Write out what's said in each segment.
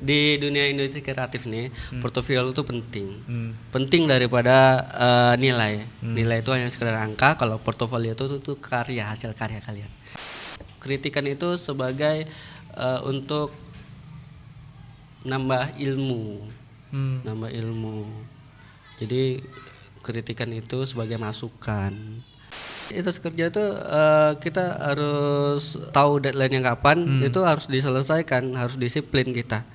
di dunia industri kreatif nih, portofolio itu penting. Penting daripada nilai. Nilai itu hanya sekedar angka, kalau portofolio itu karya, hasil karya kalian. Kritikan itu sebagai untuk nambah ilmu. Nambah ilmu. Jadi kritikan itu sebagai masukan. Etos kerja itu kita harus tahu deadline-nya kapan, itu harus diselesaikan, harus disiplin kita.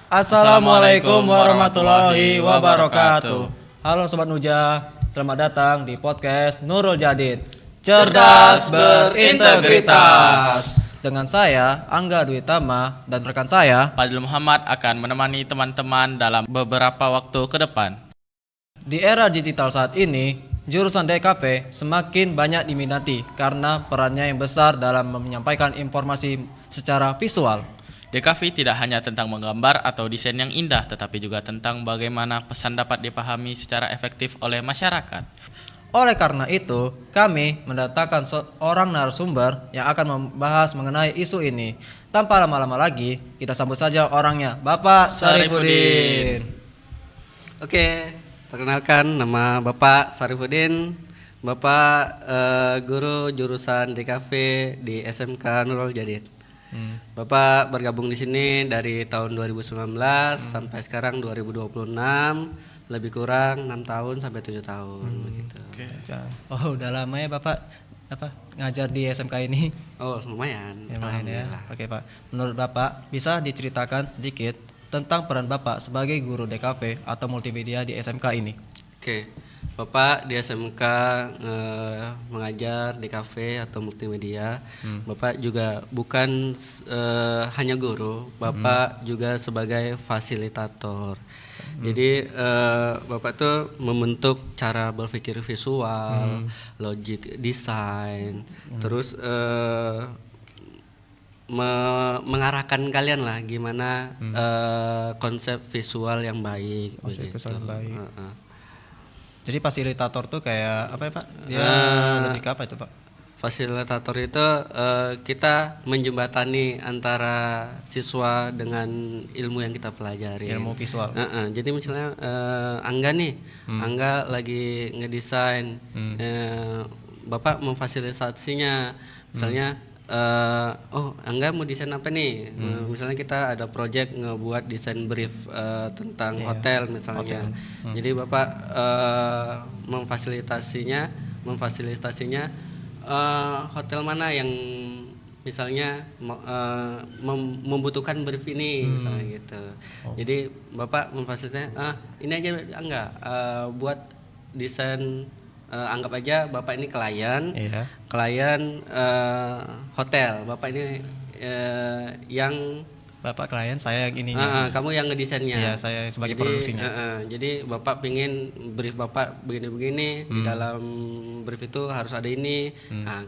Assalamualaikum warahmatullahi wabarakatuh. Halo Sobat Nuja, selamat datang di podcast Nurul Jadid, cerdas berintegritas. Dengan saya, Angga Dwi Tama, dan rekan saya, Fadil Muhammad akan menemani teman-teman dalam beberapa waktu ke depan. Di era digital saat ini, jurusan DKV semakin banyak diminati karena perannya yang besar dalam menyampaikan informasi secara visual. DKV tidak hanya tentang menggambar atau desain yang indah, tetapi juga tentang bagaimana pesan dapat dipahami secara efektif oleh masyarakat. Oleh karena itu, kami mendatangkan seorang narasumber yang akan membahas mengenai isu ini. Tanpa lama-lama lagi, kita sambut saja orangnya, Bapak Sarifudin. Oke, perkenalkan nama Bapak Sarifudin. Bapak guru jurusan DKV di SMK Nurul Jadid. Bapak bergabung di sini dari tahun 2019 sampai sekarang 2026, lebih kurang 6 tahun sampai 7 tahun begitu. Oh, udah lama ya Bapak ngajar di SMK ini? Oh, lumayan. Lumayan ya. Oke, Pak. Menurut Bapak, bisa diceritakan sedikit tentang peran Bapak sebagai guru DKV atau multimedia di SMK ini? Oke. Bapak di SMK mengajar DKV atau multimedia. Bapak juga bukan hanya guru, Bapak juga sebagai fasilitator. Jadi Bapak tuh membentuk cara berpikir visual, logic design, terus mengarahkan kalian lah gimana konsep visual yang baik. Konsep visual yang baik. Jadi fasilitator tuh kayak apa ya Pak? Lebih ke apa itu Pak? Fasilitator itu kita menjembatani antara siswa dengan ilmu yang kita pelajari. Ilmu visual. Jadi misalnya Angga nih, Angga lagi ngedesain, Bapak memfasilitasinya. Misalnya, Angga mau desain apa nih? Misalnya kita ada project ngebuat desain brief tentang hotel misalnya. Jadi Bapak memfasilitasinya hotel mana yang misalnya membutuhkan brief ini misalnya gitu. Jadi Bapak memfasilitasi ini aja enggak buat desain, anggap aja Bapak ini klien hotel. Bapak ini yang Bapak klien, saya yang ini. kamu yang ngedesainnya. Iya, saya sebagai produksinya. Jadi Bapak pingin brief Bapak begini-begini, di dalam brief itu harus ada ini.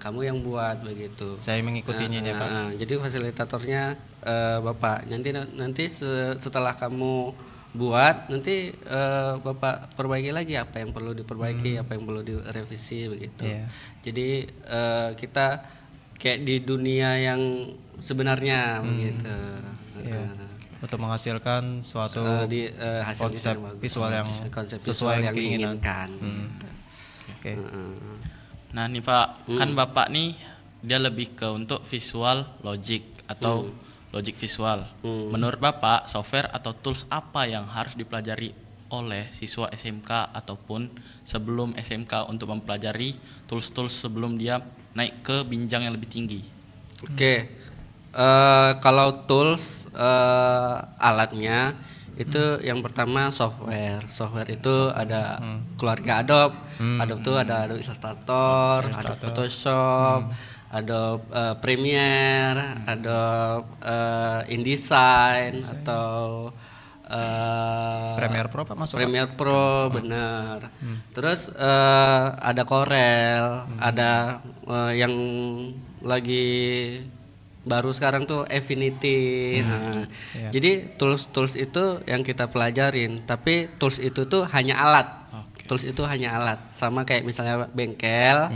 Kamu yang buat begitu. Saya mengikutinya ya Pak. Jadi fasilitatornya Bapak. Nanti setelah kamu buat, nanti Bapak perbaiki lagi apa yang perlu diperbaiki, apa yang perlu direvisi begitu. Jadi kita kayak di dunia yang sebenarnya begitu. Untuk menghasilkan suatu konsep visual yang sesuai yang diinginkan. Oke. Nah nih Pak, kan Bapak nih dia lebih ke untuk visual logic atau logic visual. Menurut Bapak, software atau tools apa yang harus dipelajari oleh siswa SMK ataupun sebelum SMK untuk mempelajari tools-tools sebelum dia naik ke jenjang yang lebih tinggi? Kalau tools alatnya itu yang pertama software. Software itu ada keluarga Adobe. Adobe itu ada Adobe Illustrator, Adobe Photoshop, Adobe Premiere, Adobe InDesign atau Premiere Pro Pak masuk? Premiere Pro, benar. Terus ada Corel, ada yang lagi baru sekarang tuh Affinity. Jadi tools itu yang kita pelajarin, tapi tools itu tuh hanya alat. Tools itu hanya alat, sama kayak misalnya bengkel.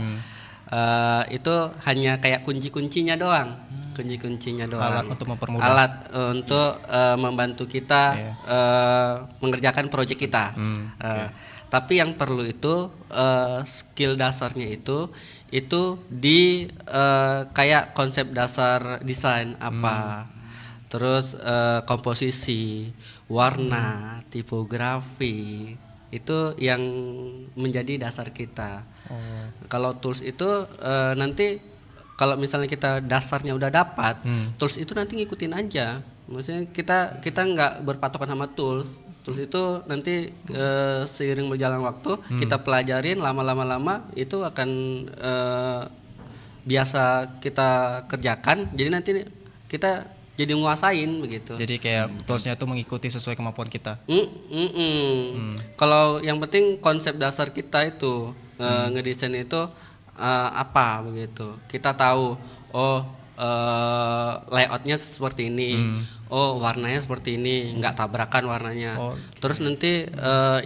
Itu hanya kayak kunci-kuncinya doang. Kunci-kuncinya doang. Alat untuk mempermudah. Alat untuk membantu kita mengerjakan proyek kita. Tapi yang perlu itu skill dasarnya itu di kayak konsep dasar desain apa. Terus komposisi, warna, tipografi, itu yang menjadi dasar kita. Kalau tools itu nanti kalau misalnya kita dasarnya udah dapat, tools itu nanti ngikutin aja. Maksudnya kita nggak berpatokan sama tools. Tools itu nanti seiring berjalan waktu kita pelajarin lama-lama itu akan biasa kita kerjakan. Jadi nanti kita jadi nguasain begitu. Jadi kayak toolsnya itu mengikuti sesuai kemampuan kita. Kalau yang penting konsep dasar kita itu ngedesain itu apa begitu. Kita tahu layoutnya seperti ini. Warnanya seperti ini, nggak tabrakan warnanya. Terus nanti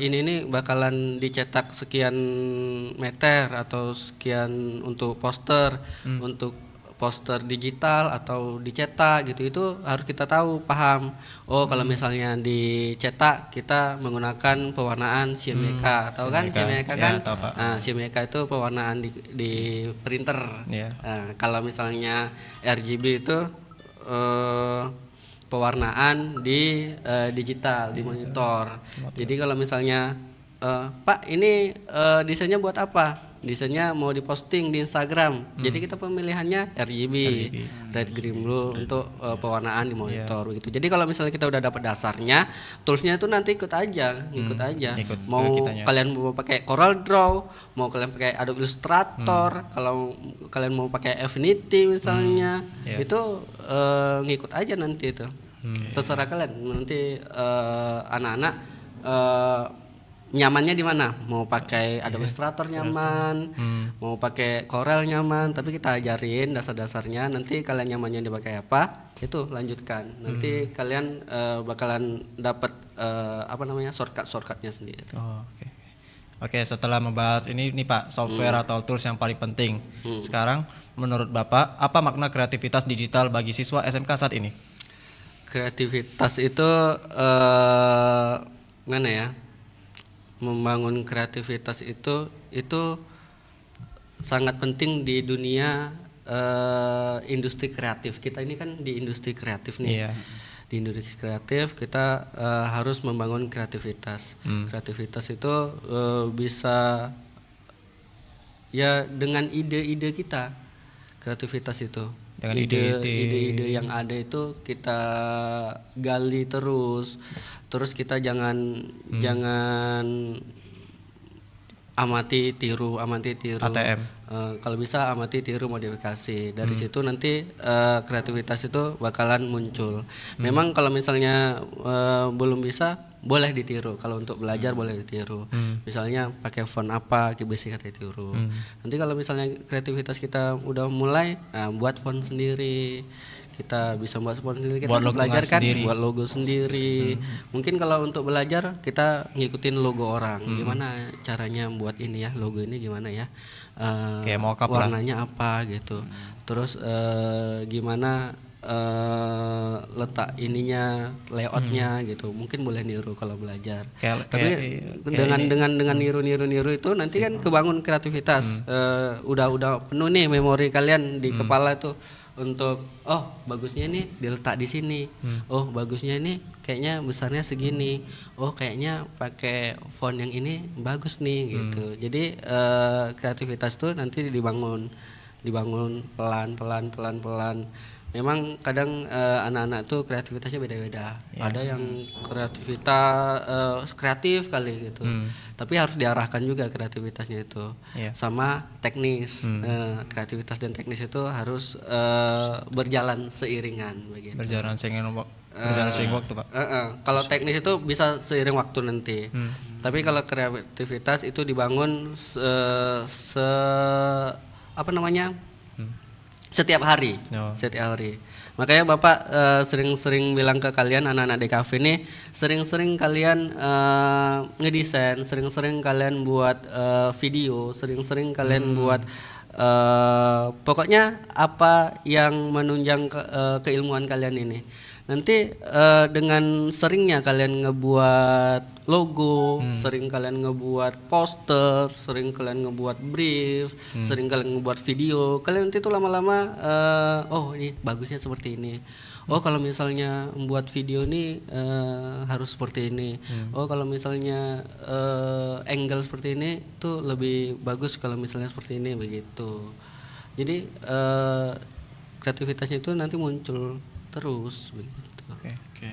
ini bakalan dicetak sekian meter atau sekian untuk poster, untuk poster digital atau dicetak gitu, itu harus kita tahu, paham. Kalau misalnya dicetak kita menggunakan pewarnaan CMYK, tahu kan CMYK kan? Ya, tahu, Pak. CMYK itu pewarnaan di printer. Kalau misalnya RGB itu pewarnaan di digital, di monitor. Jadi kalau misalnya Pak ini desainnya buat apa? Desainnya mau diposting di Instagram. Jadi kita pemilihannya RGB, red, green, blue untuk pewarnaan di monitor begitu. Jadi kalau misalnya kita udah dapat dasarnya, toolsnya itu nanti ikut aja. Mau kalian mau pakai Corel Draw, mau kalian pakai Adobe Illustrator, kalau kalian mau pakai Affinity misalnya, itu ngikut aja nanti itu. Terserah kalian. Nanti anak-anak nyamannya di mana? Mau pakai Adobe Illustrator nyaman, mau pakai Corel nyaman, tapi kita ajarin dasar-dasarnya. Nanti kalian nyamannya dipakai apa? Itu lanjutkan. Nanti kalian bakalan dapat shortcutnya sendiri. Oke, setelah membahas ini nih Pak, software atau tools yang paling penting. Sekarang menurut Bapak, apa makna kreativitas digital bagi siswa SMK saat ini? Kreativitas itu mana ya? Membangun kreativitas itu sangat penting di dunia industri kreatif. Kita ini kan di industri kreatif nih. Di industri kreatif kita harus membangun kreativitas. Kreativitas itu bisa ya dengan ide-ide kita. Kreativitas itu dengan ide-ide yang ada itu kita gali terus kita jangan amati tiru ATM. Kalau bisa amati tiru modifikasi dari situ nanti kreativitas itu bakalan muncul. Memang kalau misalnya belum bisa boleh ditiru, kalau untuk belajar boleh ditiru. Misalnya pakai font apa bisa kita tiru. Nanti kalau misalnya kreativitas kita udah mulai buat font sendiri, kita bisa buat font sendiri, kita belajar kan buat logo sendiri. Mungkin kalau untuk belajar kita ngikutin logo orang, gimana caranya buat ini ya, logo ini gimana ya, kayak mockup warnanya apa gitu. Terus gimana letak ininya, layoutnya gitu, mungkin boleh niru kalau belajar. Tapi dengan niru itu nanti kan kebangun kreativitas. Udah penuh nih memori kalian di kepala tuh untuk bagusnya ini diletak di sini. Bagusnya ini kayaknya besarnya segini. Kayaknya pakai font yang ini bagus nih gitu. Jadi kreativitas tuh nanti dibangun pelan-pelan. Memang kadang anak-anak tuh kreativitasnya beda-beda. Ada yang kreatif kali gitu. Tapi harus diarahkan juga kreativitasnya itu. Sama teknis. Kreativitas dan teknis itu harus berjalan seiringan begitu. Berjalan seiring waktu, Pak. Kalau teknis itu bisa seiring waktu nanti. Tapi kalau kreativitas itu dibangun setiap hari. Makanya Bapak sering-sering bilang ke kalian anak-anak DKV ini, sering-sering kalian ngedesain, sering-sering kalian buat video, sering-sering kalian buat pokoknya apa yang menunjang keilmuan kalian ini. Nanti dengan seringnya kalian ngebuat logo, sering kalian ngebuat poster, sering kalian ngebuat brief, sering kalian ngebuat video, kalian nanti tuh lama-lama oh ini bagusnya seperti ini. Oh kalau misalnya membuat video ini harus seperti ini. Oh kalau misalnya angle seperti ini tuh lebih bagus kalau misalnya seperti ini begitu. Jadi kreativitasnya itu nanti muncul terus begitu. Oke. Oke.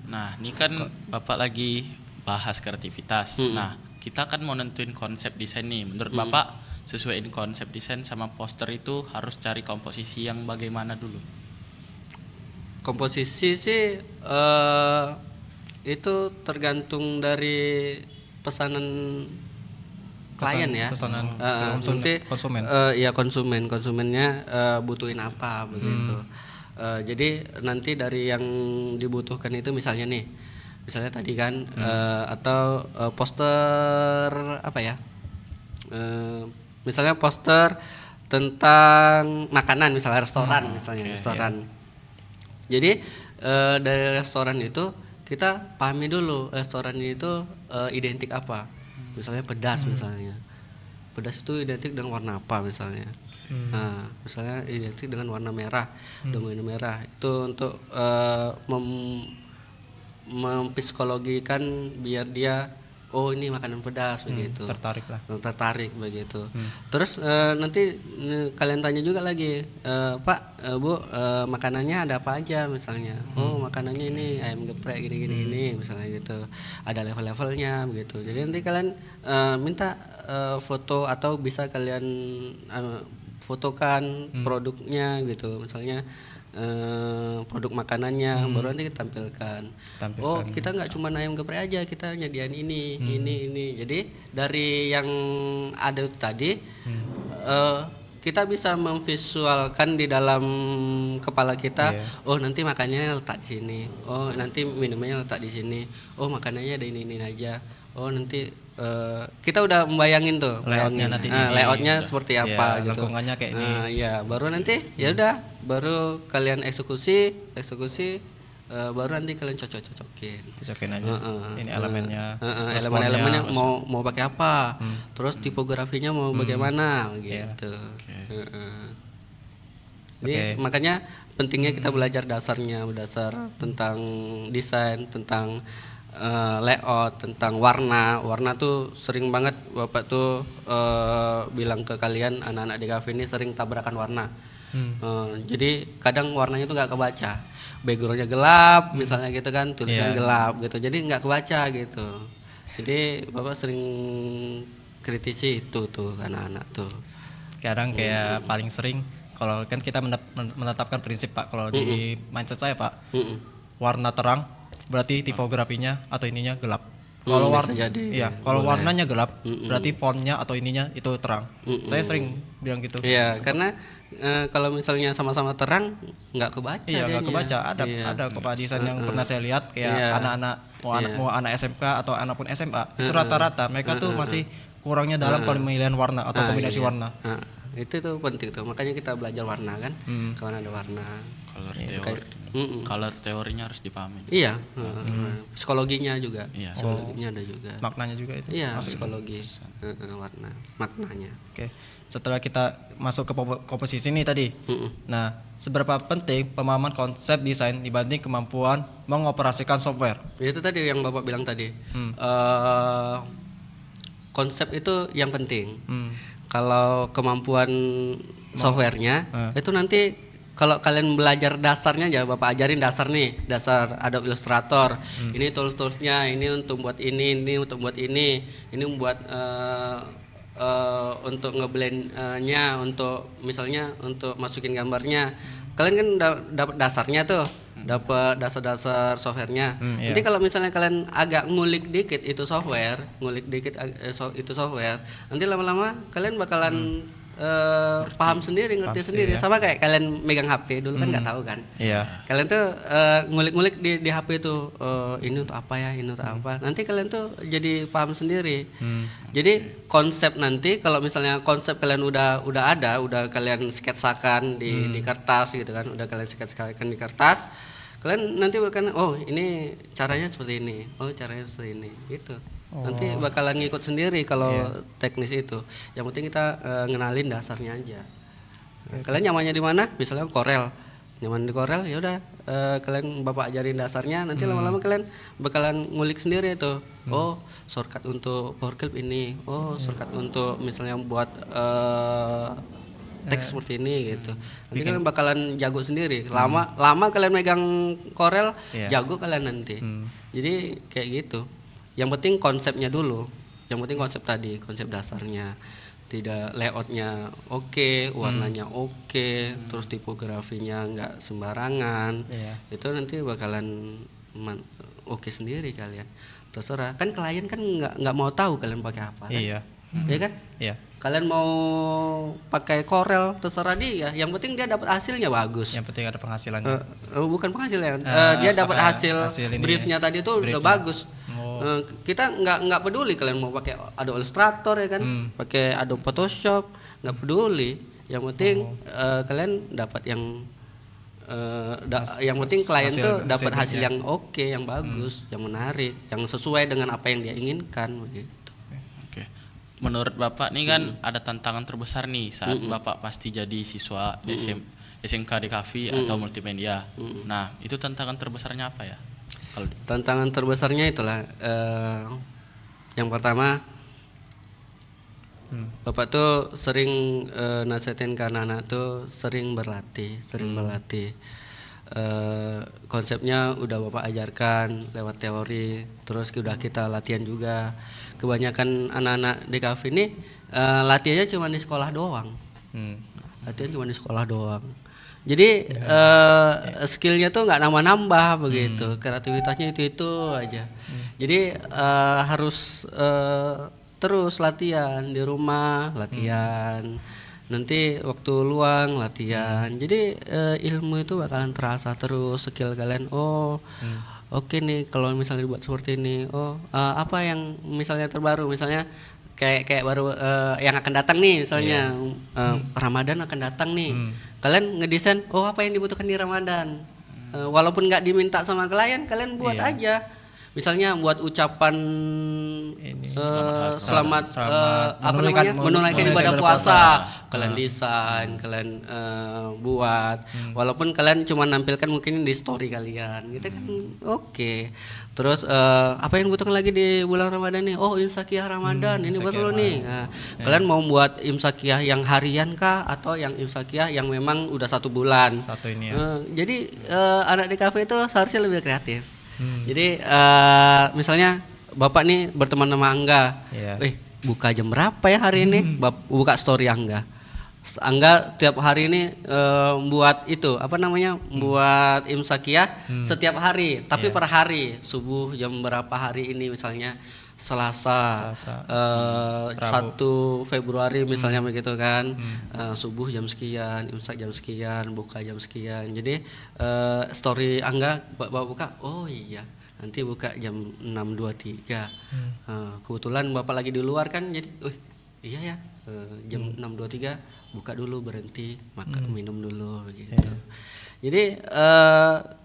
Nah, ini kan Bapak lagi bahas kreativitas. Nah, kita kan mau nentuin konsep desain nih. Menurut Bapak, sesuaiin konsep desain sama poster itu harus cari komposisi yang bagaimana dulu? Komposisi sih itu tergantung dari pesanan klien ya. Pesanan konsumen. Ya konsumennya butuhin apa begitu. Jadi nanti dari yang dibutuhkan itu misalnya tadi kan atau poster apa ya? Misalnya poster tentang makanan, misalnya restoran, restoran. Jadi dari restoran itu kita pahami dulu restoran itu identik apa. Misalnya pedas misalnya. Pedas itu identik dengan warna apa misalnya. Nah, misalnya identik dengan warna merah, domain merah. Itu untuk mempsikologikan biar dia oh ini makanan pedas begitu. Tertarik begitu. Terus nanti kalian tanya juga lagi, Pak, Bu, makanannya ada apa aja misalnya. Oh, makanannya ini ayam geprek gini misalnya gitu. Ada level-levelnya begitu. Jadi nanti kalian minta foto atau bisa kalian fotokan produknya gitu. Misalnya produk makanannya baru nanti kita tampilkan. Oh kita nggak cuma ayam geprek aja, kita nyediain ini. Jadi dari yang ada tadi kita bisa memvisualkan di dalam kepala kita. Oh nanti makannya letak di sini. Oh nanti minumnya letak di sini. Oh makanannya ada ini aja. Oh nanti kita udah membayangin tuh layoutnya seperti apa gitu. Lengkungannya kayak ini. Ya baru nanti ya udah baru kalian eksekusi baru nanti kalian cocokin aja. Ini elemennya. Elemen-elemennya mau pakai apa. Terus tipografinya mau bagaimana gitu. Jadi makanya pentingnya kita belajar dasar tentang desain, tentang layout, tentang warna tuh sering banget Bapak tuh bilang ke kalian anak-anak di kafe ini sering tabrakan warna. Jadi kadang warnanya tuh nggak kebaca, backgroundnya gelap misalnya gitu kan, tulisannya gelap gitu, jadi nggak kebaca gitu. Jadi Bapak sering kritisi itu tuh anak-anak tuh. Kadang kayak paling sering kalau kan kita menetapkan prinsip Pak, kalau di mindset saya Pak, warna terang berarti tipografinya atau ininya gelap. Kalau warnanya gelap berarti fontnya atau ininya itu terang. Saya sering bilang gitu. Iya, karena kalau misalnya sama-sama terang nggak kebaca. Iya, nggak kebaca. Ada kok desain yang pernah saya lihat kayak anak-anak mau anak SMK atau anak pun SMA itu rata-rata mereka tuh masih kurangnya dalam pemilihan warna atau kombinasi warna. Itu tuh penting tuh, makanya kita belajar warna kan, kalau ada warna. Color teorinya harus dipahami. Iya, psikologinya juga. Psikologinya ada juga. Maknanya juga itu. Iya, psikologis warna, maknanya. Oke, setelah kita masuk ke komposisi ini tadi, nah seberapa penting pemahaman konsep desain dibanding kemampuan mengoperasikan software? Itu tadi yang Bapak bilang tadi. Konsep itu yang penting. Kalau kemampuan softwarenya itu nanti kalau kalian belajar dasarnya aja, Bapak ajarin dasar Adobe Illustrator. Ini tools-toolsnya, ini untuk buat ini untuk buat ini buat untuk ngeblendnya, untuk misalnya untuk masukin gambarnya. Kalian kan dapat dasarnya tuh, dapat dasar-dasar softwarenya. Nanti kalau misalnya kalian agak ngulik dikit itu software, nanti lama-lama kalian bakalan paham sendiri, ngerti sendiri. Sama kayak kalian megang HP dulu kan nggak tahu kan. Iya. Kalian tuh ngulik-ngulik di HP tuh ini untuk apa ya, ini untuk apa. Nanti kalian tuh jadi paham sendiri. Jadi konsep nanti kalau misalnya konsep kalian udah ada, udah kalian sketsakan di kertas gitu kan, udah kalian sketsakan di kertas, kalian nanti akan oh ini caranya seperti ini, oh caranya seperti ini, gitu. Nanti bakalan ngikut sendiri kalau teknis itu. Yang penting kita ngenalin dasarnya aja. Kalian nyamannya di mana? Misalnya Corel, nyaman di Corel, ya udah kalian bapak ajarin dasarnya. Nanti lama-lama kalian bakalan ngulik sendiri itu. Oh shortcut untuk Power Clip ini. Oh shortcut untuk misalnya buat teks seperti ini gitu. Nanti kalian bakalan jago sendiri. Lama kalian megang Corel, jago kalian nanti. Jadi kayak gitu. Yang penting konsepnya dulu. Yang penting konsep tadi, konsep dasarnya. Tidak layoutnya oke, warnanya oke, terus tipografinya nggak sembarangan. Itu nanti bakalan oke sendiri kalian. Terserah. Kan klien kan nggak mau tahu kalian pakai apa. Kan? Iya kan? Iya. Kalian mau pakai Corel terserah dia. Yang penting dia dapat hasilnya bagus. Yang penting ada penghasilannya. Bukan penghasilan. Dia dapat hasil briefnya tadi itu udah bagus. Kita nggak peduli kalian mau pakai Adobe Illustrator ya kan, pakai Adobe Photoshop, nggak peduli. Yang penting kalian dapat yang yang penting klien tuh dapat hasil yang oke, yang bagus, yang menarik, yang sesuai dengan apa yang dia inginkan begitu. Menurut Bapak nih kan ada tantangan terbesar nih saat Bapak pasti jadi siswa SMK DKV atau multimedia. Nah, itu tantangan terbesarnya apa ya? Tantangan terbesarnya itulah yang pertama Bapak tuh sering nasihatin ke anak-anak tuh sering berlatih. Konsepnya udah Bapak ajarkan lewat teori, terus udah kita latihan juga. Kebanyakan anak-anak DKV ini latihannya cuma di sekolah doang. Jadi skillnya tuh nggak nambah-nambah begitu, kreativitasnya itu aja. Jadi harus terus latihan di rumah, latihan. Nanti waktu luang latihan. Jadi ilmu itu bakalan terasa terus, skill kalian. Oke nih kalau misalnya dibuat seperti ini. Apa yang misalnya terbaru, misalnya kayak baru yang akan datang nih misalnya Ramadan akan datang nih. Kalian ngedesain apa yang dibutuhkan di Ramadan. Walaupun nggak diminta sama klien, kalian buat aja. Misalnya buat ucapan selamat menunaikan ibadah puasa. Kalian desain, kalian buat. Walaupun kalian cuma nampilkan mungkin di story kalian, gitu kan. Oke. Terus apa yang dibutuhkan lagi di bulan Ramadan nih? Imsakiyah Ramadan ini buat lo nih. Kalian mau buat imsakiyah yang harian kah atau yang imsakiyah yang memang udah 1 bulan? Jadi anak di kafe itu seharusnya lebih kreatif. Jadi misalnya Bapak nih berteman sama Angga, buka jam berapa ya hari ini? Buka story Angga tiap hari ini buat itu buat imsakiyah setiap hari, tapi per hari subuh jam berapa hari ini misalnya Selasa 1 Februari misalnya begitu kan. Subuh jam sekian, imsak jam sekian, buka jam sekian. Jadi story Angga Bapak buka, nanti buka jam 6.23. Kebetulan Bapak lagi di luar kan, jadi iya ya, jam 6.23 buka dulu, berhenti makan minum dulu begitu. Jadi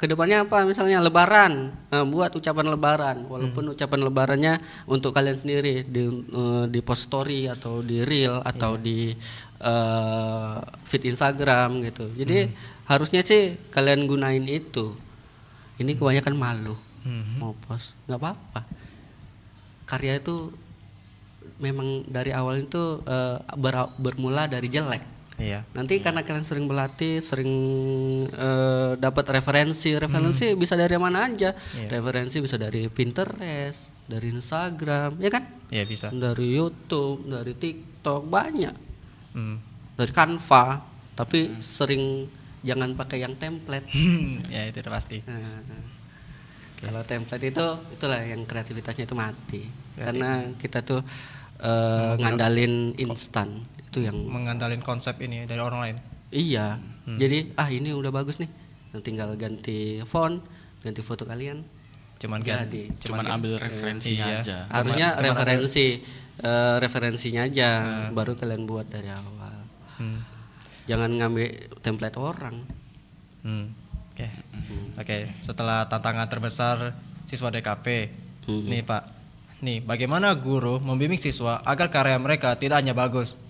kedepannya apa, misalnya Lebaran, buat ucapan Lebaran, walaupun ucapan Lebarannya untuk kalian sendiri di post story atau di reel atau di feed Instagram gitu. Jadi harusnya sih kalian gunain itu. Ini kebanyakan malu mau post, nggak apa-apa. Karya itu memang dari awal itu bermula dari jelek. Nanti karena kalian sering berlatih, sering dapat referensi bisa dari mana aja. Referensi bisa dari Pinterest, dari Instagram, ya kan? Iya bisa. Dari YouTube, dari TikTok, banyak. Dari Canva, tapi sering jangan pakai yang template. Ya itu pasti. Kalau template itulah yang kreativitasnya itu mati. Karena kita tuh ngandalin instan. Itu yang mengandalkan konsep ini dari orang lain. iya. Jadi ini udah bagus nih. Nah, tinggal ganti font, ganti foto kalian. Cuman Jadi Cuman ambil referensinya iya. aja. harusnya cuman referensinya aja baru kalian buat dari awal. Hmm. Jangan ngambil template orang. Oke. Oke, setelah tantangan terbesar siswa DKV. Nih Pak. Nih, bagaimana guru membimbing siswa agar karya mereka tidak hanya bagus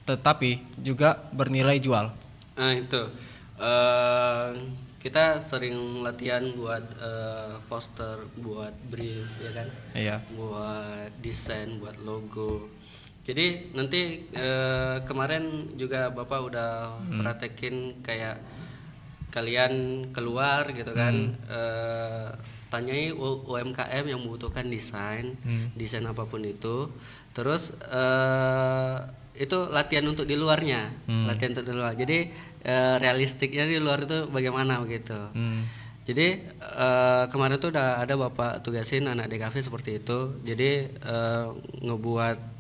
tetapi juga bernilai jual? Nah itu kita sering latihan buat poster, buat brief, ya kan? Iya. Buat desain, buat logo. Jadi nanti kemarin juga Bapak udah praktekin kayak kalian keluar gitu kan, tanyai UMKM yang membutuhkan desain, desain apapun itu. Terus itu latihan untuk di luarnya, latihan untuk di luar. Jadi realistiknya di luar itu bagaimana begitu. Jadi kemarin tuh udah ada Bapak tugasin anak DKV seperti itu. Jadi ngebuat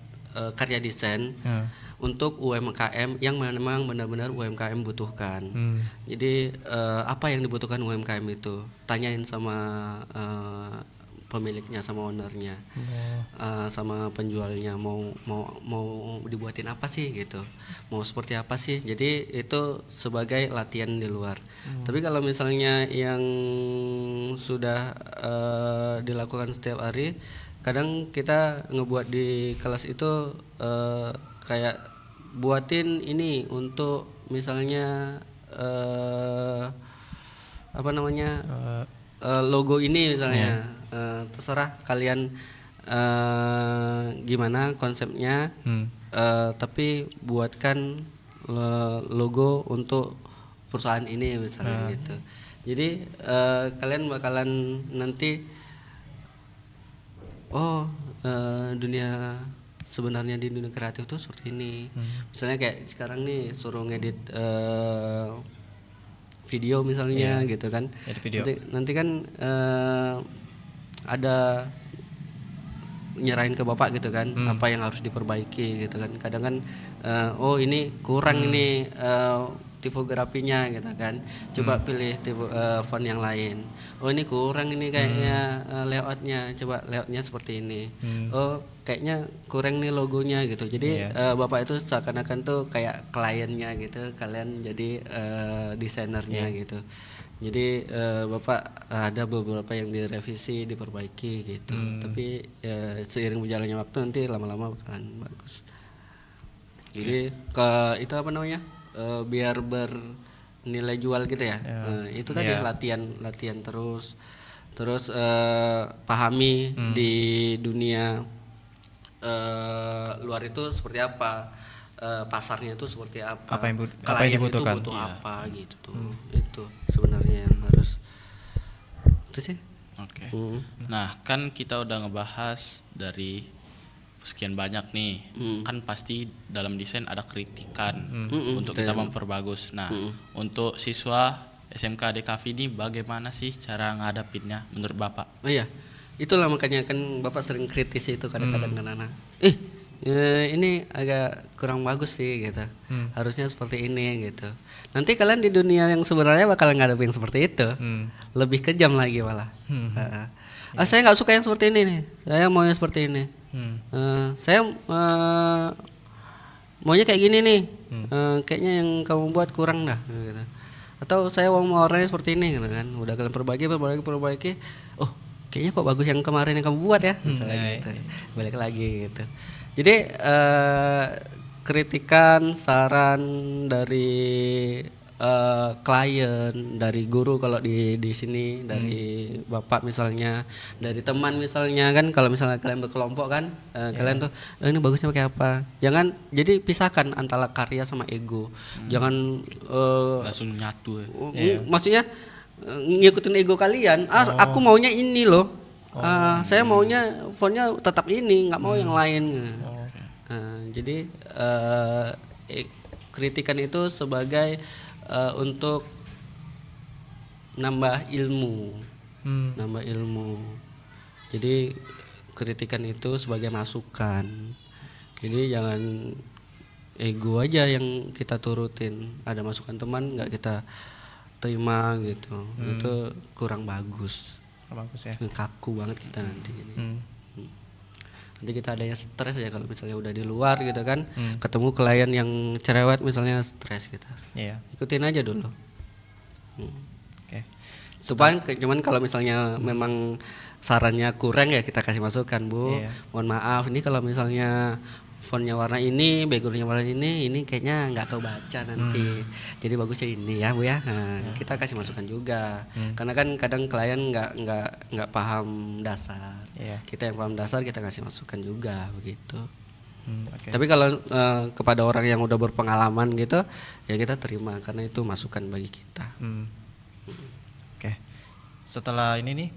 karya desain untuk UMKM yang memang benar-benar UMKM butuhkan. Jadi apa yang dibutuhkan UMKM itu? Tanyain sama pemiliknya, sama ownernya, sama penjualnya mau dibuatin apa sih gitu, mau seperti apa sih. Jadi itu sebagai latihan di luar. Tapi kalau misalnya yang sudah dilakukan setiap hari, kadang kita ngebuat di kelas itu kayak buatin ini untuk misalnya apa namanya logo ini misalnya. Terserah kalian gimana konsepnya, tapi buatkan logo untuk perusahaan ini misalnya gitu. Jadi kalian bakalan nanti dunia sebenarnya di dunia kreatif tuh seperti ini. Misalnya kayak sekarang nih suruh ngedit video misalnya gitu kan. Video. Nanti kan ada nyerahin ke Bapak gitu kan, apa yang harus diperbaiki gitu kan. Kadang kan ini kurang ini tipografinya gitu kan, coba pilih font yang lain. Ini kurang ini kayaknya layoutnya, coba layoutnya seperti ini. Kayaknya kurang nih logonya gitu. Jadi Bapak itu seakan-akan tuh kayak kliennya gitu, kalian jadi desainernya gitu. Jadi Bapak ada beberapa yang direvisi, diperbaiki gitu. Tapi seiring berjalannya waktu nanti lama-lama bakalan bagus. Jadi itu apa namanya? Biar bernilai jual gitu ya. Itu tadi latihan terus pahami di dunia luar itu seperti apa, pasarnya itu seperti apa yang dibutuhkan, itu butuh apa gitu tuh. Itu sebenarnya yang harus itu sih. Oke. Nah, kan kita udah ngebahas dari sekian banyak nih, kan pasti dalam desain ada kritikan untuk kita memperbagus. Nah, untuk siswa SMK DKV ini bagaimana sih cara ngadapinnya menurut Bapak? Oh iya, itulah makanya kan Bapak sering kritis itu kadang-kadang kan anak. Ini agak kurang bagus sih gitu. Harusnya seperti ini gitu. Nanti kalian di dunia yang sebenarnya bakal ngadepin seperti itu. Lebih kejam lagi malah. Saya nggak suka yang seperti ini nih. Saya mau yang seperti ini. Saya maunya kayak gini nih. Kayaknya yang kamu buat kurang dah gitu. Atau saya mau orangnya seperti ini gitu kan. Udah kalian perbaiki. Oh, kayaknya kok bagus yang kemarin yang kamu buat ya. Misalnya gitu. Balik lagi gitu. Jadi kritikan, saran dari klien, dari guru kalau di sini, dari Bapak misalnya, dari teman misalnya kan, kalau misalnya kalian berkelompok kan, kalian tuh ini bagusnya pakai apa? Jangan, jadi pisahkan antara karya sama ego. Jangan langsung nyatu. Maksudnya ngikutin ego kalian. Aku maunya ini loh. Saya maunya fontnya tetap ini, nggak mau yang lain. Jadi kritikan itu sebagai untuk nambah ilmu. Jadi kritikan itu sebagai masukan. Jadi jangan ego aja yang kita turutin. Ada masukan teman nggak kita terima gitu. Itu kurang bagus. Bagus ya. Kaku banget kita nanti ini. Hmm. Nanti kita adanya stres ya kalau misalnya udah di luar gitu kan, ketemu klien yang cerewet misalnya stres kita. Iya. Ikutin aja dulu. Oke. Cuman kalau misalnya memang sarannya kurang ya kita kasih masukan, Bu. Iya. Mohon maaf ini kalau misalnya fontnya warna ini, backgroundnya warna ini kayaknya nggak kebaca nanti. Jadi bagusnya ini ya, Bu ya. Nah, kita kasih masukan juga. Karena kan kadang klien nggak paham dasar. Iya. Kita yang paham dasar kita kasih masukan juga begitu. Oke. Tapi kalau kepada orang yang udah berpengalaman gitu, ya kita terima karena itu masukan bagi kita. Oke. Setelah ini nih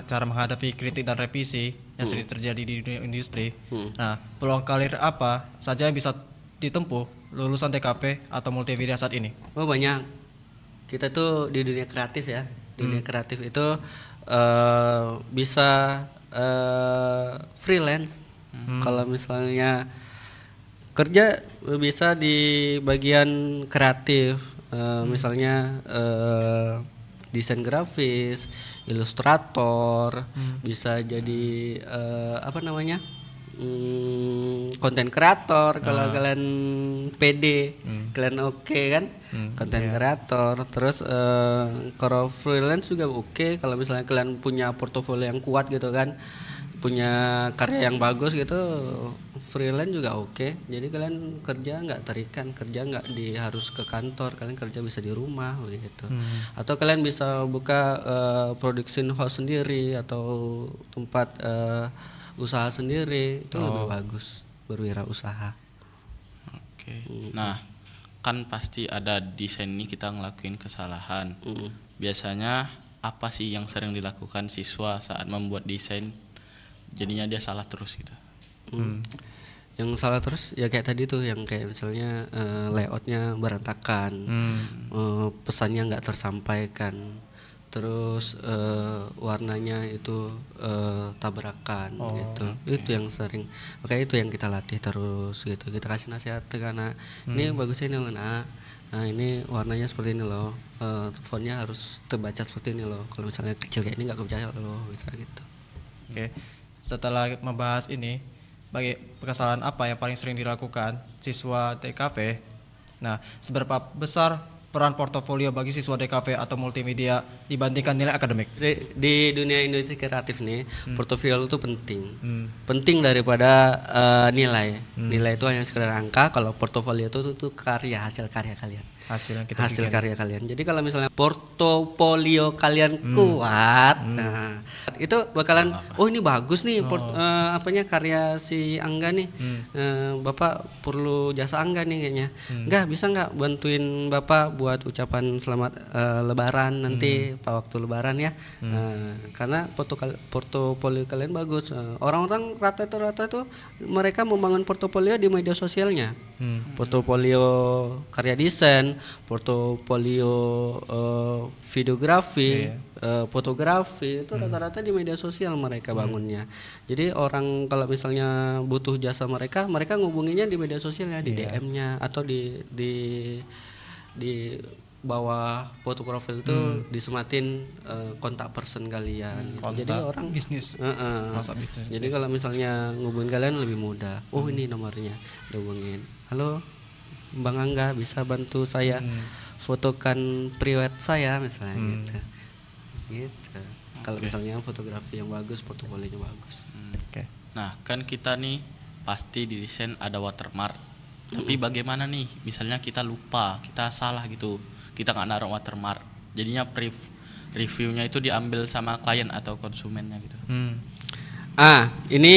cara menghadapi kritik dan revisi yang sering terjadi di dunia industri. Nah, peluang karir apa saja yang bisa ditempuh lulusan TKP atau multimedia saat ini? Oh banyak. Kita tuh di dunia kreatif ya. Dunia kreatif itu bisa freelance. Kalau misalnya kerja bisa di bagian kreatif, misalnya desain grafis, ilustrator, bisa jadi apa namanya konten kreator kalau kalian pede, kalian oke kan, konten kreator. Terus kalau freelance juga oke kalau misalnya kalian punya portofolio yang kuat gitu kan, punya karya yang bagus gitu, freelance juga oke. Jadi kalian kerja nggak terikat, kerja nggak harus ke kantor, kalian kerja bisa di rumah begitu. Atau kalian bisa buka production house sendiri atau tempat usaha sendiri, itu lebih bagus, berwirausaha. Oke. Nah, kan pasti ada desain ini kita ngelakuin kesalahan. Biasanya apa sih yang sering dilakukan siswa saat membuat desain? Jadinya dia salah terus gitu. Yang salah terus ya kayak tadi tuh, yang kayak misalnya layoutnya berantakan, pesannya nggak tersampaikan, terus warnanya itu tabrakan gitu. Itu yang sering, makanya itu yang kita latih terus gitu. Kita kasih nasihat karena ini bagusnya ini loh, nah ini warnanya seperti ini loh, fontnya harus terbaca seperti ini loh. Kalau misalnya kecil kayak ini nggak kebaca loh, bisa gitu. Oke. Setelah membahas ini, bagi kesalahan apa yang paling sering dilakukan siswa DKV? Nah, seberapa besar peran portofolio bagi siswa DKV atau multimedia dibandingkan nilai akademik? Di dunia industri kreatif nih, portofolio itu penting. Penting daripada nilai. Nilai itu hanya sekedar angka, kalau portofolio itu karya, hasil karya kalian. Hasil Karya kalian. Jadi kalau misalnya portofolio kalian kuat, nah itu bakalan oh ini bagus nih apanya karya si Angga nih. Bapak perlu jasa Angga nih kayaknya. Enggak bisa nggak bantuin Bapak buat ucapan selamat Lebaran nanti waktu Lebaran ya. Karena portofolio kalian bagus. Orang-orang rata itu mereka membangun portofolio di media sosialnya. Portofolio karya desain, portofolio videografi, fotografi, itu rata-rata di media sosial mereka bangunnya. Jadi orang kalau misalnya butuh jasa mereka ngubunginya di media sosialnya, di DM-nya atau di bawah foto profil itu disematin kontak person kalian. Gitu. Jadi orang bisnis. Masa bisnis. Jadi kalau misalnya ngubungin kalian lebih mudah. Oh ini nomornya, dihubungin. Halo, Bang Angga, bisa bantu saya fotokan priwet saya misalnya gitu. Gitu. Kalau misalnya fotografi yang bagus, portofolionya bagus. Oke. Nah, kan kita nih pasti di desain ada watermark. Tapi bagaimana nih? Misalnya kita lupa, kita salah gitu. Kita nggak naruh watermark. Jadinya reviewnya itu diambil sama klien atau konsumennya gitu. Ini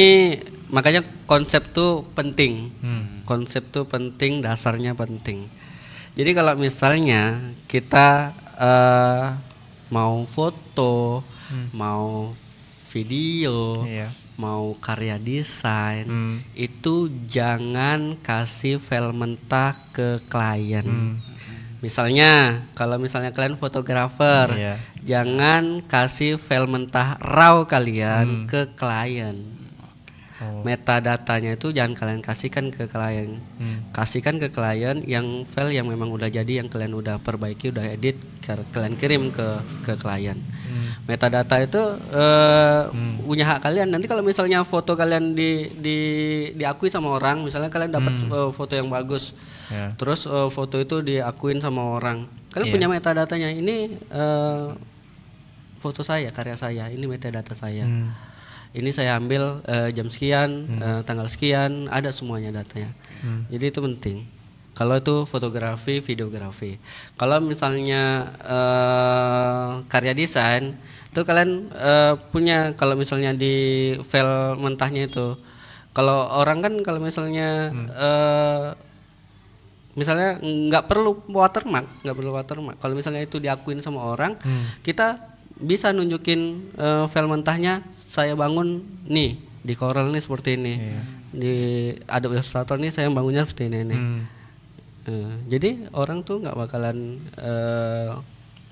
makanya konsep tuh penting. Konsep tuh penting, dasarnya penting. Jadi kalau misalnya kita mau foto, mau video, mau karya desain, itu jangan kasih file mentah ke klien. Misalnya, kalau misalnya kalian fotografer, jangan kasih file mentah raw kalian ke klien. Metadatanya itu jangan kalian kasihkan ke klien. Kasihkan ke klien yang file yang memang udah jadi, yang kalian udah perbaiki, udah edit, kalian kirim ke klien. Metadata itu punya hak kalian. Nanti kalau misalnya foto kalian diakui sama orang, misalnya kalian dapat foto yang bagus, terus foto itu diakuin sama orang, kalian punya metadatanya. Ini foto saya, karya saya, ini metadata saya. Ini saya ambil jam sekian, tanggal sekian, ada semuanya datanya. Jadi itu penting. Kalau itu fotografi, videografi. Kalau misalnya karya desain, itu kalian punya, kalau misalnya di file mentahnya itu, kalau orang kan kalau misalnya misalnya nggak perlu watermark. Kalau misalnya itu diakuin sama orang, kita bisa nunjukin file mentahnya, saya bangun nih di Corel nih seperti ini, di Adobe Illustrator nih saya bangunnya seperti ini. Jadi orang tuh nggak bakalan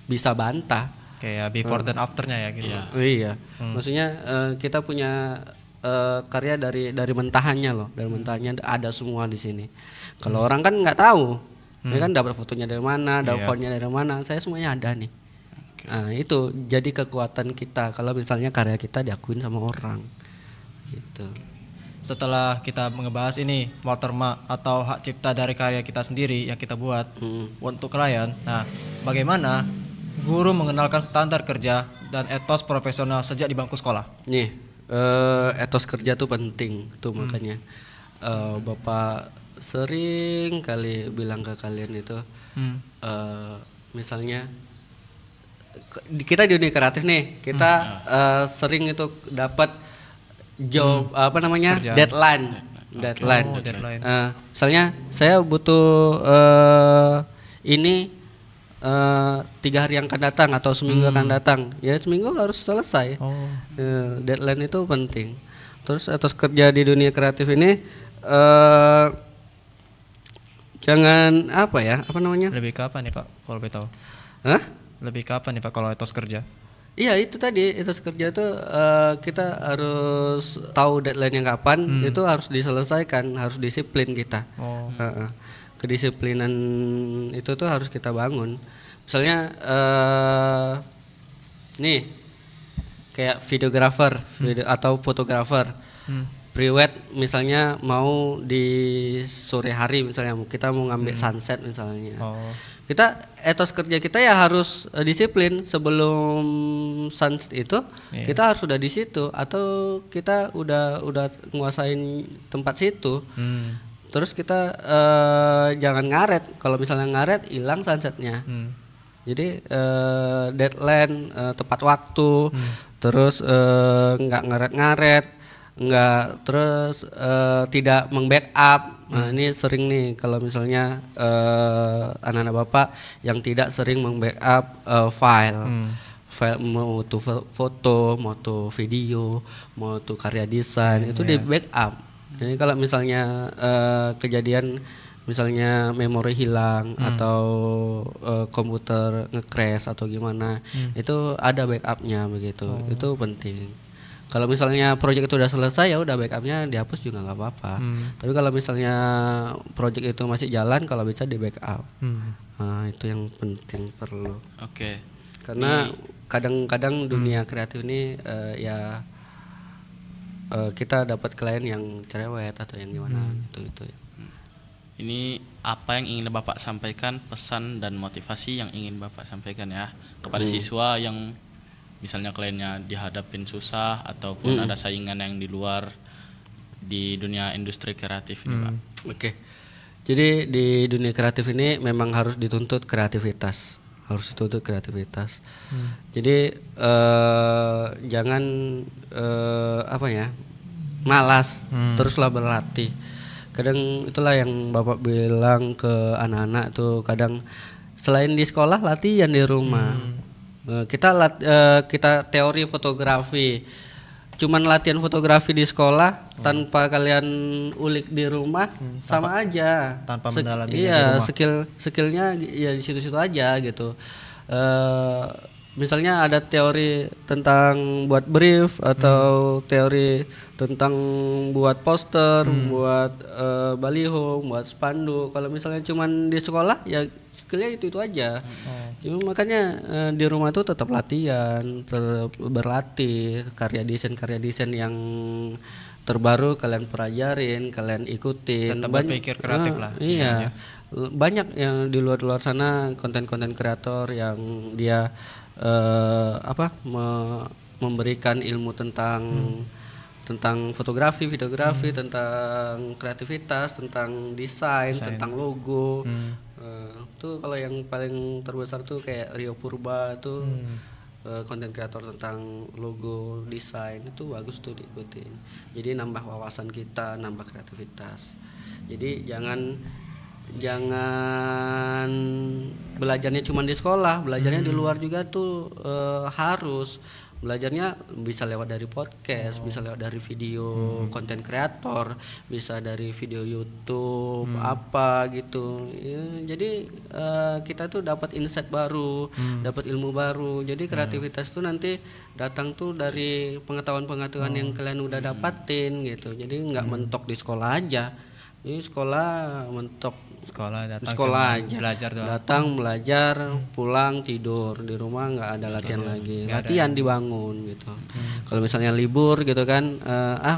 bisa bantah. Kayak before dan afternya ya gitu. Iya, maksudnya kita punya karya dari mentahannya loh, dari mentahannya ada semua di sini. Kalau orang kan nggak tahu, ya kan dapat fotonya dari mana, dapat fontnya dari mana, saya semuanya ada nih. Nah, itu jadi kekuatan kita kalau misalnya karya kita diakuin sama orang gitu. Setelah kita ngebahas ini watermark atau hak cipta dari karya kita sendiri yang kita buat untuk klien. Nah, bagaimana guru mengenalkan standar kerja dan etos profesional sejak di bangku sekolah? Nih, etos kerja tuh penting tuh, makanya Bapak sering kali bilang ke kalian itu, misalnya kita di dunia kreatif nih, kita sering itu dapat job deadline. Misalnya saya butuh ini 3 hari yang akan datang atau seminggu akan datang, ya seminggu harus selesai. Deadline itu penting. Terus etos kerja di dunia kreatif ini jangan Lebih ke apa nih Pak kalau boleh tahu? Lebih ke apa nih Pak kalau etos kerja? Iya, itu tadi etos kerja itu kita harus tahu deadline-nya kapan, itu harus diselesaikan, harus disiplin kita. Kedisiplinan itu tuh harus kita bangun. Misalnya nih kayak videographer atau fotografer, pre-wed misalnya mau di sore hari, misalnya kita mau ngambil sunset misalnya. Kita etos kerja kita ya harus disiplin. Sebelum sunset itu kita harus sudah di situ, atau kita udah nguasain tempat situ. Terus kita jangan ngaret. Kalau misalnya ngaret, hilang sunsetnya. Jadi deadline, tepat waktu, terus nggak ngaret-ngaret, nggak, terus tidak membackup. Nah, ini sering nih kalau misalnya anak-anak Bapak yang tidak sering membackup file, mau itu foto, mau itu video, mau itu karya desain, itu di backup. Jadi kalau misalnya kejadian misalnya memori hilang atau komputer nge-crash atau gimana, itu ada backupnya begitu. Itu penting. Kalau misalnya proyek itu udah selesai, ya udah backupnya dihapus juga nggak apa-apa. Tapi kalau misalnya proyek itu masih jalan, kalau bisa di backup. Nah, itu yang penting perlu. Karena kadang-kadang dunia kreatif ini kita dapat klien yang cerewet atau yang gimana gitu ya. Ini apa yang ingin Bapak sampaikan, pesan dan motivasi yang ingin Bapak sampaikan ya kepada siswa yang misalnya kliennya dihadapin susah ataupun ada saingan yang di luar di dunia industri kreatif ini, Pak. Jadi di dunia kreatif ini memang harus dituntut kreativitas, Jadi jangan malas, teruslah berlatih. Kadang itulah yang Bapak bilang ke anak-anak tuh, kadang selain di sekolah latihan di rumah. Kita teori fotografi, cuman latihan fotografi di sekolah tanpa kalian ulik di rumah sama aja. Tanpa mendalami di rumah. Skillnya ya di situ-situ aja gitu. misalnya ada teori tentang buat brief atau teori tentang buat poster, buat baliho, buat spanduk. Kalau misalnya cuman di sekolah ya skillnya itu aja. Cuma makanya di rumah tuh tetap latihan, tetap berlatih karya desain yang terbaru kalian pelajarin, kalian ikutin. Tetap berpikir kreatif lah. Iya. Banyak yang di luar sana konten-konten kreator yang dia memberikan ilmu tentang fotografi, videografi, tentang kreativitas, tentang desain, tentang logo. Tuh kalau yang paling terbesar tuh kayak Rio Purba tuh konten kreator tentang logo, desain itu bagus tuh diikutin. Jadi nambah wawasan kita, nambah kreativitas. Jadi jangan belajarnya cuma di sekolah, belajarnya di luar juga tuh harus. Belajarnya bisa lewat dari podcast, bisa lewat dari video konten kreator, bisa dari video YouTube apa gitu. Ya, jadi kita tuh dapat insight baru, dapat ilmu baru. Jadi kreativitas tuh nanti datang tuh dari pengetahuan-pengetahuan yang kalian udah dapatin gitu. Jadi nggak mentok di sekolah aja. Jadi sekolah mentok sekolah aja, belajar doang. datang belajar, pulang tidur, di rumah nggak ada latihan lagi, latihan dibangun gitu. Kalau misalnya libur gitu kan,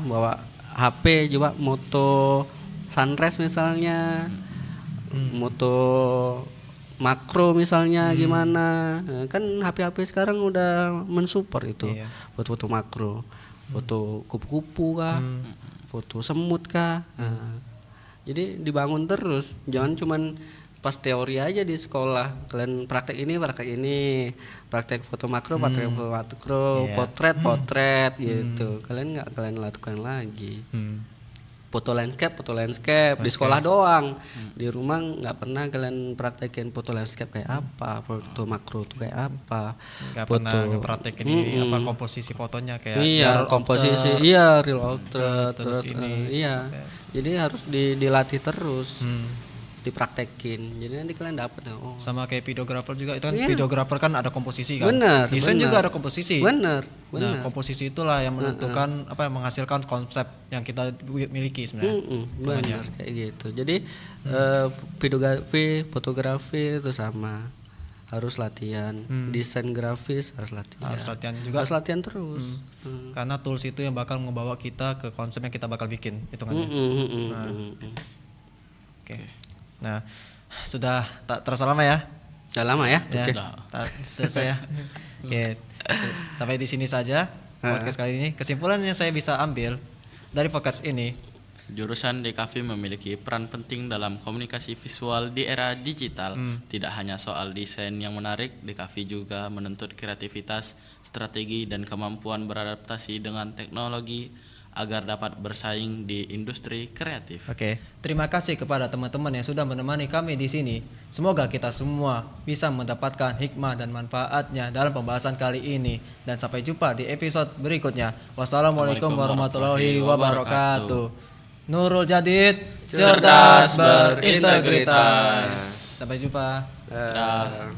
bawa HP coba moto sunrise misalnya, moto makro misalnya gimana, kan HP sekarang udah mensupport itu, foto-foto makro, foto kupu-kupu kah, foto semut kah. Jadi dibangun terus, jangan cuman pas teori aja di sekolah. Kalian praktek ini, praktek foto makro, praktek foto makro, potret gitu. Kalian lakukan lagi. Foto landscape di sekolah doang. Di rumah nggak pernah kalian praktekin foto landscape kayak apa, foto makro tuh kayak apa. Nggak pernah praktekin apa komposisi fotonya kayak komposisi, real outer, terus ini. Jadi harus dilatih terus, dipraktekin. Jadi nanti kalian dapat. Sama kayak videographer juga, itu kan videographer kan ada komposisi kan. Bener, desain juga ada komposisi. Bener. Nah, komposisi itulah yang menentukan yang menghasilkan konsep yang kita miliki sebenarnya. Benar kayak gitu. Jadi videografi, fotografi itu sama. Harus latihan, desain grafis harus latihan. Harus latihan juga. Harus latihan terus. Karena tools itu yang bakal membawa kita ke konsep yang kita bakal bikin, hitungannya. Oke. Nah, sudah tak terasa lama ya? Sudah lama ya? Ya, Oke. selesai ya. Oke. Sampai di sini saja podcast kali ini. Kesimpulan yang saya bisa ambil dari podcast ini, jurusan DKV memiliki peran penting dalam komunikasi visual di era digital. Tidak hanya soal desain yang menarik, DKV juga menuntut kreativitas, strategi, dan kemampuan beradaptasi dengan teknologi agar dapat bersaing di industri kreatif. Oke. Terima kasih kepada teman-teman yang sudah menemani kami di sini. Semoga kita semua bisa mendapatkan hikmah dan manfaatnya dalam pembahasan kali ini. Dan sampai jumpa di episode berikutnya. Wassalamualaikum warahmatullahi wabarakatuh. Nurul Jadid, cerdas berintegritas. Sampai jumpa. Dah.